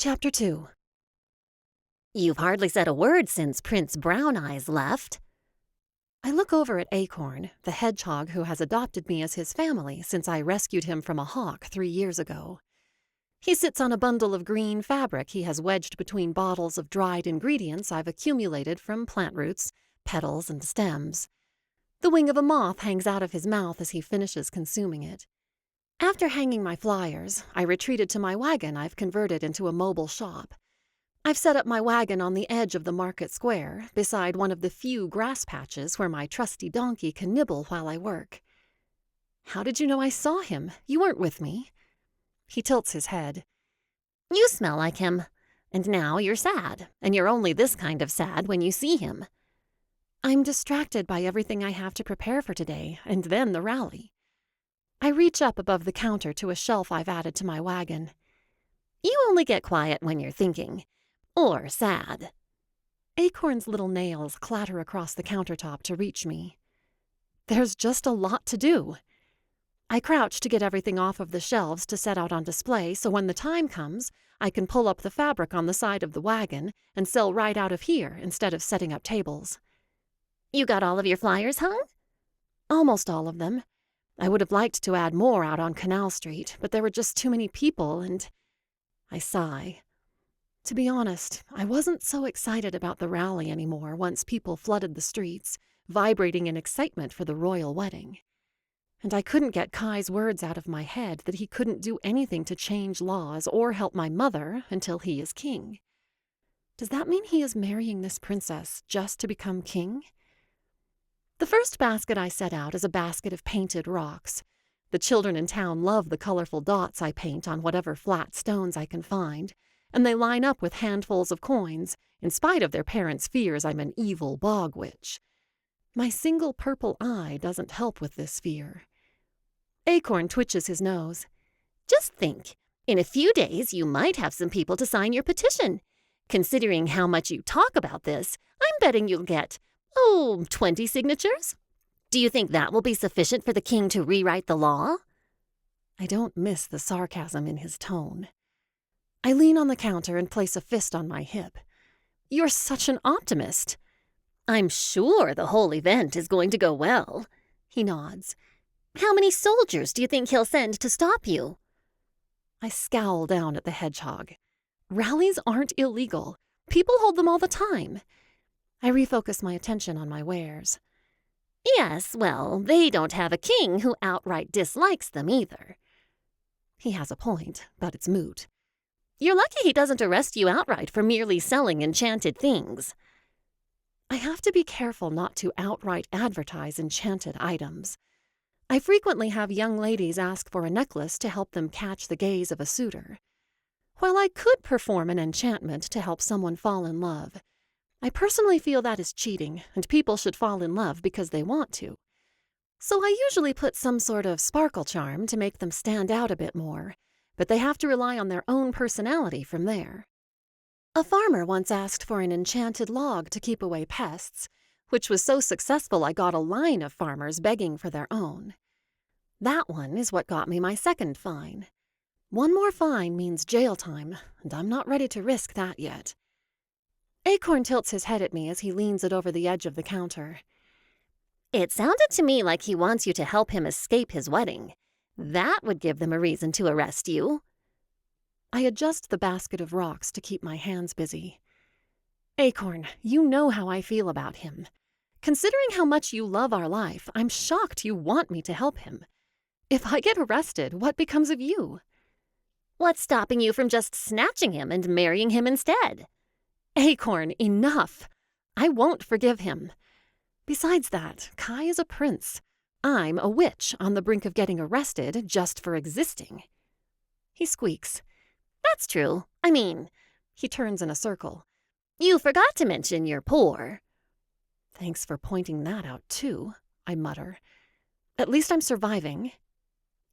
Chapter 2. You've hardly said a word since Prince Brown Eyes left. I look over at Acorn, the hedgehog who has adopted me as his family since I rescued him from a hawk 3 years ago. He sits on a bundle of green fabric he has wedged between bottles of dried ingredients I've accumulated from plant roots, petals, and stems. The wing of a moth hangs out of his mouth as he finishes consuming it. After hanging my flyers, I retreated to my wagon I've converted into a mobile shop. I've set up my wagon on the edge of the market square, beside one of the few grass patches where my trusty donkey can nibble while I work. How did you know I saw him? You weren't with me. He tilts his head. You smell like him, and now you're sad, and you're only this kind of sad when you see him. I'm distracted by everything I have to prepare for today, and then the rally. I reach up above the counter to a shelf I've added to my wagon. You only get quiet when you're thinking. Or sad. Acorn's little nails clatter across the countertop to reach me. There's just a lot to do. I crouch to get everything off of the shelves to set out on display so when the time comes, I can pull up the fabric on the side of the wagon and sell right out of here instead of setting up tables. You got all of your flyers hung? Almost all of them. I would have liked to add more out on Canal Street, but there were just too many people and... I sigh. To be honest, I wasn't so excited about the rally anymore once people flooded the streets, vibrating in excitement for the royal wedding. And I couldn't get Kai's words out of my head that he couldn't do anything to change laws or help my mother until he is king. Does that mean he is marrying this princess just to become king? The first basket I set out is a basket of painted rocks. The children in town love the colorful dots I paint on whatever flat stones I can find, and they line up with handfuls of coins, in spite of their parents' fears I'm an evil bog witch. My single purple eye doesn't help with this fear. Acorn twitches his nose. Just think, in a few days you might have some people to sign your petition. Considering how much you talk about this, I'm betting you'll get, 20 signatures? Do you think that will be sufficient for the king to rewrite the law? I don't miss the sarcasm in his tone. I lean on the counter and place a fist on my hip. You're such an optimist. I'm sure the whole event is going to go well. He nods. How many soldiers do you think he'll send to stop you? I scowl down at the hedgehog. Rallies aren't illegal. People hold them all the time. I refocus my attention on my wares. Yes, well, they don't have a king who outright dislikes them either. He has a point, but it's moot. You're lucky he doesn't arrest you outright for merely selling enchanted things. I have to be careful not to outright advertise enchanted items. I frequently have young ladies ask for a necklace to help them catch the gaze of a suitor. While I could perform an enchantment to help someone fall in love, I personally feel that is cheating, and people should fall in love because they want to. So I usually put some sort of sparkle charm to make them stand out a bit more, but they have to rely on their own personality from there. A farmer once asked for an enchanted log to keep away pests, which was so successful I got a line of farmers begging for their own. That one is what got me my second fine. One more fine means jail time, and I'm not ready to risk that yet. Acorn tilts his head at me as he leans it over the edge of the counter. It sounded to me like he wants you to help him escape his wedding. That would give them a reason to arrest you. I adjust the basket of rocks to keep my hands busy. Acorn, you know how I feel about him. Considering how much you love our life, I'm shocked you want me to help him. If I get arrested, what becomes of you? What's stopping you from just snatching him and marrying him instead? Acorn, enough! I won't forgive him. Besides that, Kai is a prince. I'm a witch on the brink of getting arrested just for existing. He squeaks. That's true. I mean, he turns in a circle. You forgot to mention you're poor. Thanks for pointing that out, too, I mutter. At least I'm surviving.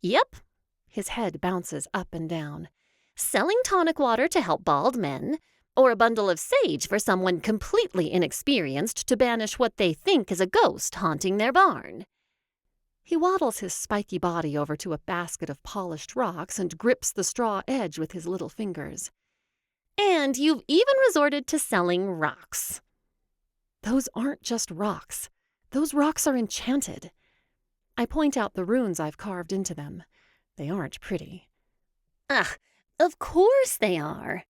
Yep. His head bounces up and down. Selling tonic water to help bald men, or a bundle of sage for someone completely inexperienced to banish what they think is a ghost haunting their barn. He waddles his spiky body over to a basket of polished rocks and grips the straw edge with his little fingers. And you've even resorted to selling rocks. Those aren't just rocks. Those rocks are enchanted. I point out the runes I've carved into them. They aren't pretty. Ah, of course they are,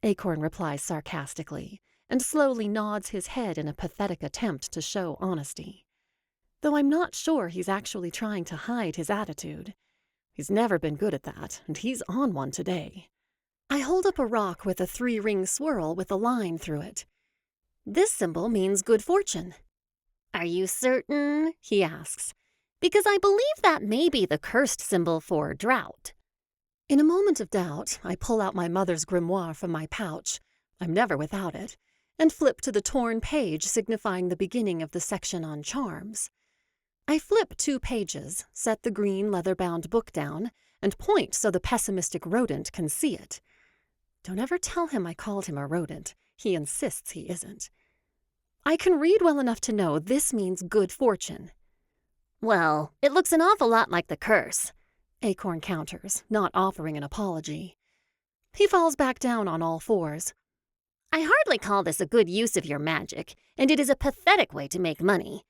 Acorn replies sarcastically, and slowly nods his head in a pathetic attempt to show honesty. Though I'm not sure he's actually trying to hide his attitude. He's never been good at that, and he's on one today. I hold up a rock with a 3-ring swirl with a line through it. This symbol means good fortune. Are you certain? He asks. Because I believe that may be the cursed symbol for drought. In a moment of doubt, I pull out my mother's grimoire from my pouch. I'm never without it. And flip to the torn page signifying the beginning of the section on charms. I flip 2 pages, set the green leather-bound book down, and point so the pessimistic rodent can see it. Don't ever tell him I called him a rodent. He insists he isn't. I can read well enough to know this means good fortune. Well, it looks an awful lot like the curse, Acorn counters, not offering an apology. He falls back down on all fours. I hardly call this a good use of your magic, and it is a pathetic way to make money.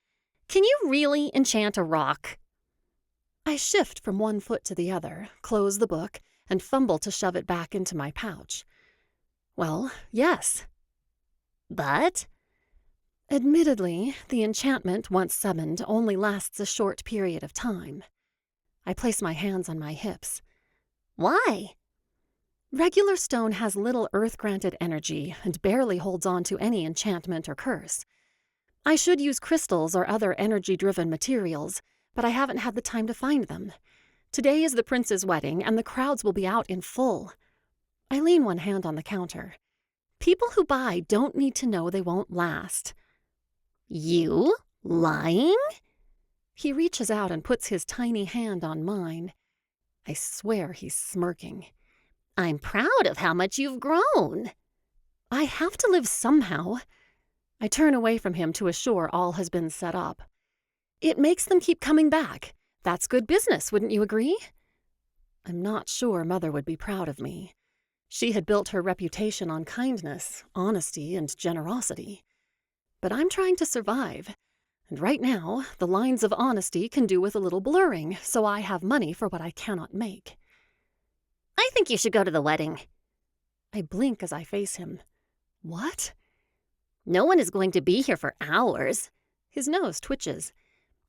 Can you really enchant a rock? I shift from one foot to the other, close the book, and fumble to shove it back into my pouch. Well, yes. But? Admittedly, the enchantment, once summoned, only lasts a short period of time. I place my hands on my hips. Why? Regular stone has little earth-granted energy and barely holds on to any enchantment or curse. I should use crystals or other energy-driven materials, but I haven't had the time to find them. Today is the prince's wedding, and the crowds will be out in full. I lean one hand on the counter. People who buy don't need to know they won't last. You? Lying? He reaches out and puts his tiny hand on mine. I swear he's smirking. I'm proud of how much you've grown. I have to live somehow. I turn away from him to assure all has been set up. It makes them keep coming back. That's good business, wouldn't you agree? I'm not sure Mother would be proud of me. She had built her reputation on kindness, honesty, and generosity. But I'm trying to survive, and right now, the lines of honesty can do with a little blurring, so I have money for what I cannot make. I think you should go to the wedding. I blink as I face him. What? No one is going to be here for hours. His nose twitches.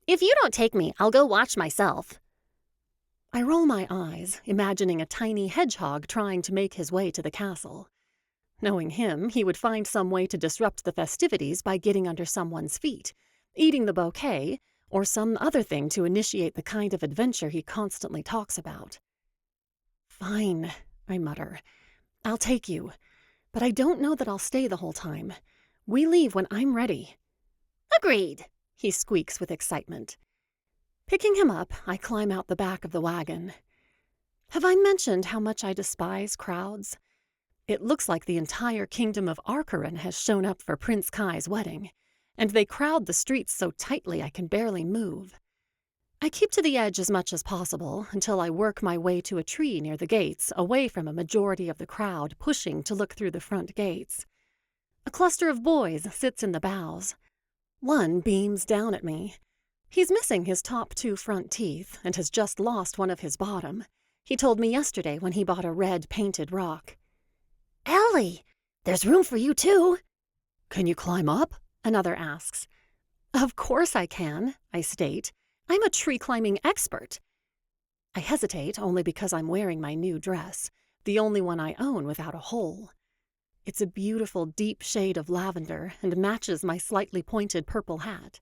If you don't take me, I'll go watch myself. I roll my eyes, imagining a tiny hedgehog trying to make his way to the castle. Knowing him, he would find some way to disrupt the festivities by getting under someone's feet, eating the bouquet, or some other thing to initiate the kind of adventure he constantly talks about. Fine, I mutter. I'll take you, but I don't know that I'll stay the whole time. We leave when I'm ready. Agreed, he squeaks with excitement. Picking him up, I climb out the back of the wagon. Have I mentioned how much I despise crowds? It looks like the entire kingdom of Arcaran has shown up for Prince Kai's wedding, and they crowd the streets so tightly I can barely move. I keep to the edge as much as possible until I work my way to a tree near the gates, away from a majority of the crowd pushing to look through the front gates. A cluster of boys sits in the boughs. One beams down at me. He's missing his top 2 front teeth and has just lost one of his bottom. He told me yesterday when he bought a red painted rock. Ellie, there's room for you too. Can you climb up? Another asks. Of course I can, I state. I'm a tree-climbing expert. I hesitate only because I'm wearing my new dress, the only one I own without a hole. It's a beautiful deep shade of lavender and matches my slightly pointed purple hat.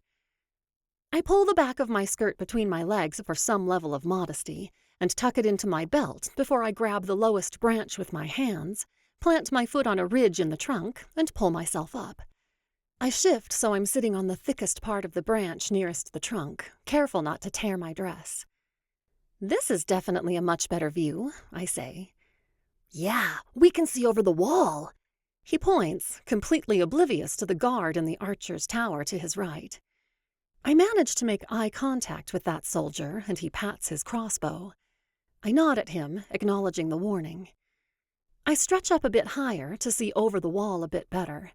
I pull the back of my skirt between my legs for some level of modesty and tuck it into my belt before I grab the lowest branch with my hands, plant my foot on a ridge in the trunk, and pull myself up. I shift so I'm sitting on the thickest part of the branch nearest the trunk, careful not to tear my dress. This is definitely a much better view, I say. Yeah, we can see over the wall. He points, completely oblivious to the guard in the archer's tower to his right. I manage to make eye contact with that soldier, and he pats his crossbow. I nod at him, acknowledging the warning. I stretch up a bit higher to see over the wall a bit better.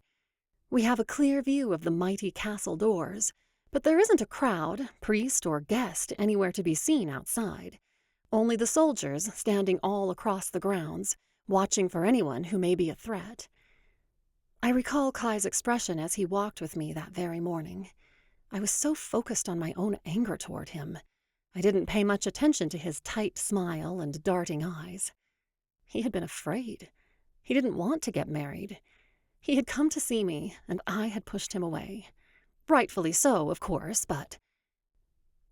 We have a clear view of the mighty castle doors, but there isn't a crowd, priest or guest anywhere to be seen outside. Only the soldiers standing all across the grounds, watching for anyone who may be a threat. I recall Kai's expression as he walked with me that very morning. I was so focused on my own anger toward him. I didn't pay much attention to his tight smile and darting eyes. He had been afraid. He didn't want to get married. He had come to see me, and I had pushed him away. Rightfully so, of course, but...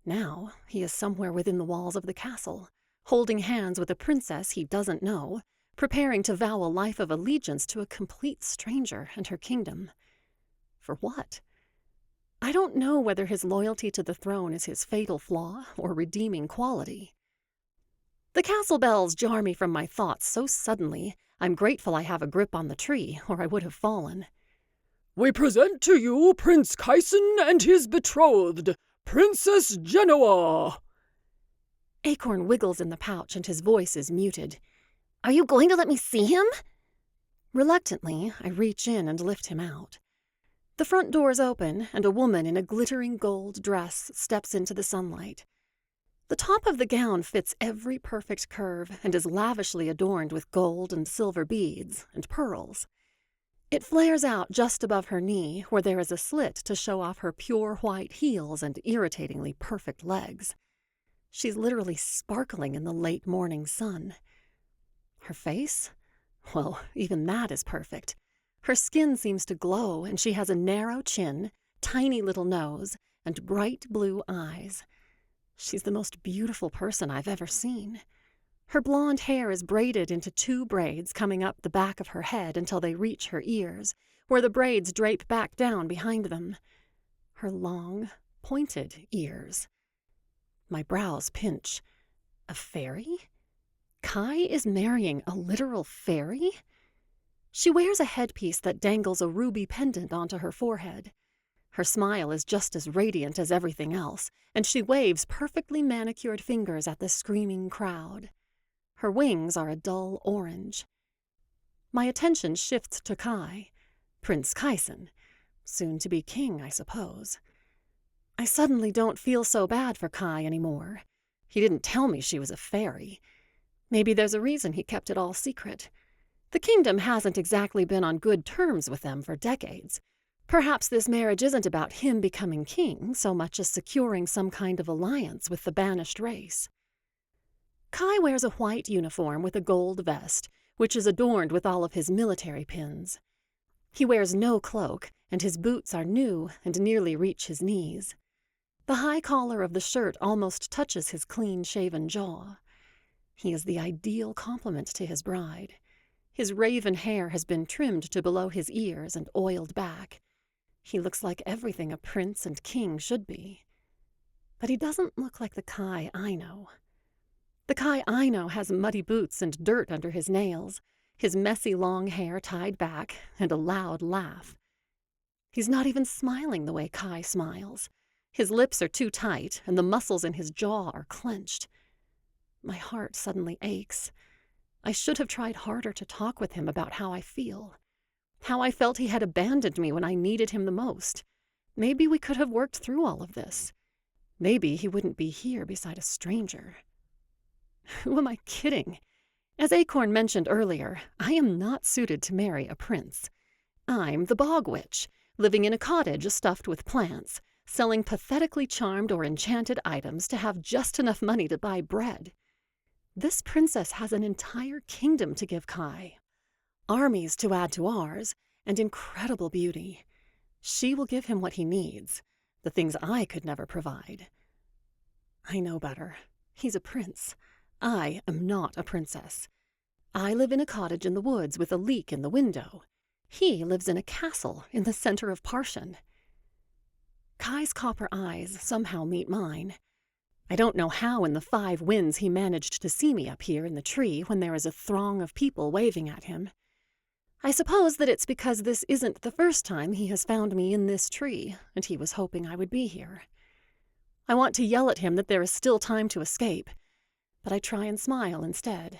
Now he is somewhere within the walls of the castle, holding hands with a princess he doesn't know, preparing to vow a life of allegiance to a complete stranger and her kingdom. For what? I don't know whether his loyalty to the throne is his fatal flaw or redeeming quality. The castle bells jar me from my thoughts so suddenly, I'm grateful I have a grip on the tree, or I would have fallen. We present to you Prince Kaison and his betrothed, Princess Genoa. Acorn wiggles in the pouch and his voice is muted. Are you going to let me see him? Reluctantly, I reach in and lift him out. The front doors open, and a woman in a glittering gold dress steps into the sunlight. The top of the gown fits every perfect curve and is lavishly adorned with gold and silver beads and pearls. It flares out just above her knee, where there is a slit to show off her pure white heels and irritatingly perfect legs. She's literally sparkling in the late morning sun. Her face? Well, even that is perfect. Her skin seems to glow, and she has a narrow chin, tiny little nose, and bright blue eyes. She's the most beautiful person I've ever seen. Her blonde hair is braided into 2 braids coming up the back of her head until they reach her ears, where the braids drape back down behind them. Her long, pointed ears. My brows pinch. A fairy? Kai is marrying a literal fairy? She wears a headpiece that dangles a ruby pendant onto her forehead. Her smile is just as radiant as everything else, and she waves perfectly manicured fingers at the screaming crowd. Her wings are a dull orange. My attention shifts to Kai, Prince Kaison, soon to be king, I suppose. I suddenly don't feel so bad for Kai anymore. He didn't tell me she was a fairy. Maybe there's a reason he kept it all secret. The kingdom hasn't exactly been on good terms with them for decades. Perhaps this marriage isn't about him becoming king so much as securing some kind of alliance with the banished race. Kai wears a white uniform with a gold vest, which is adorned with all of his military pins. He wears no cloak, and his boots are new and nearly reach his knees. The high collar of the shirt almost touches his clean-shaven jaw. He is the ideal complement to his bride. His raven hair has been trimmed to below his ears and oiled back. He looks like everything a prince and king should be. But he doesn't look like the Kai I know. The Kai I know has muddy boots and dirt under his nails, his messy long hair tied back, and a loud laugh. He's not even smiling the way Kai smiles. His lips are too tight, and the muscles in his jaw are clenched. My heart suddenly aches. I should have tried harder to talk with him about how I feel. How I felt he had abandoned me when I needed him the most. Maybe we could have worked through all of this. Maybe he wouldn't be here beside a stranger. Who am I kidding? As Acorn mentioned earlier, I am not suited to marry a prince. I'm the bog witch, living in a cottage stuffed with plants, selling pathetically charmed or enchanted items to have just enough money to buy bread. This princess has an entire kingdom to give Kai, armies to add to ours, and incredible beauty. She will give him what he needs, the things I could never provide. I know better. He's a prince. I am not a princess. I live in a cottage in the woods with a leak in the window. He lives in a castle in the center of Parshan. Kai's copper eyes somehow meet mine. I don't know how in the 5 winds he managed to see me up here in the tree when there is a throng of people waving at him. I suppose that it's because this isn't the first time he has found me in this tree, and he was hoping I would be here. I want to yell at him that there is still time to escape, but I try and smile instead.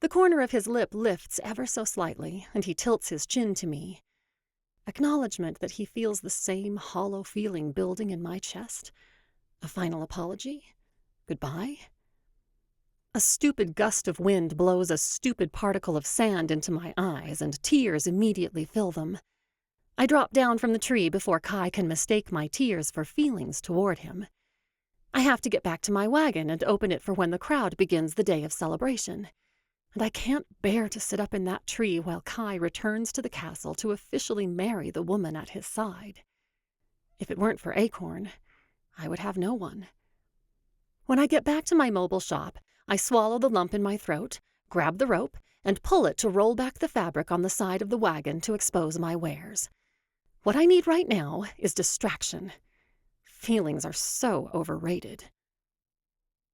The corner of his lip lifts ever so slightly, and he tilts his chin to me. Acknowledgement that he feels the same hollow feeling building in my chest. A final apology? Goodbye? A stupid gust of wind blows a stupid particle of sand into my eyes, and tears immediately fill them. I drop down from the tree before Kai can mistake my tears for feelings toward him. I have to get back to my wagon and open it for when the crowd begins the day of celebration. And I can't bear to sit up in that tree while Kai returns to the castle to officially marry the woman at his side. If it weren't for Acorn, I would have no one. When I get back to my mobile shop, I swallow the lump in my throat, grab the rope, and pull it to roll back the fabric on the side of the wagon to expose my wares. What I need right now is distraction. Feelings are so overrated.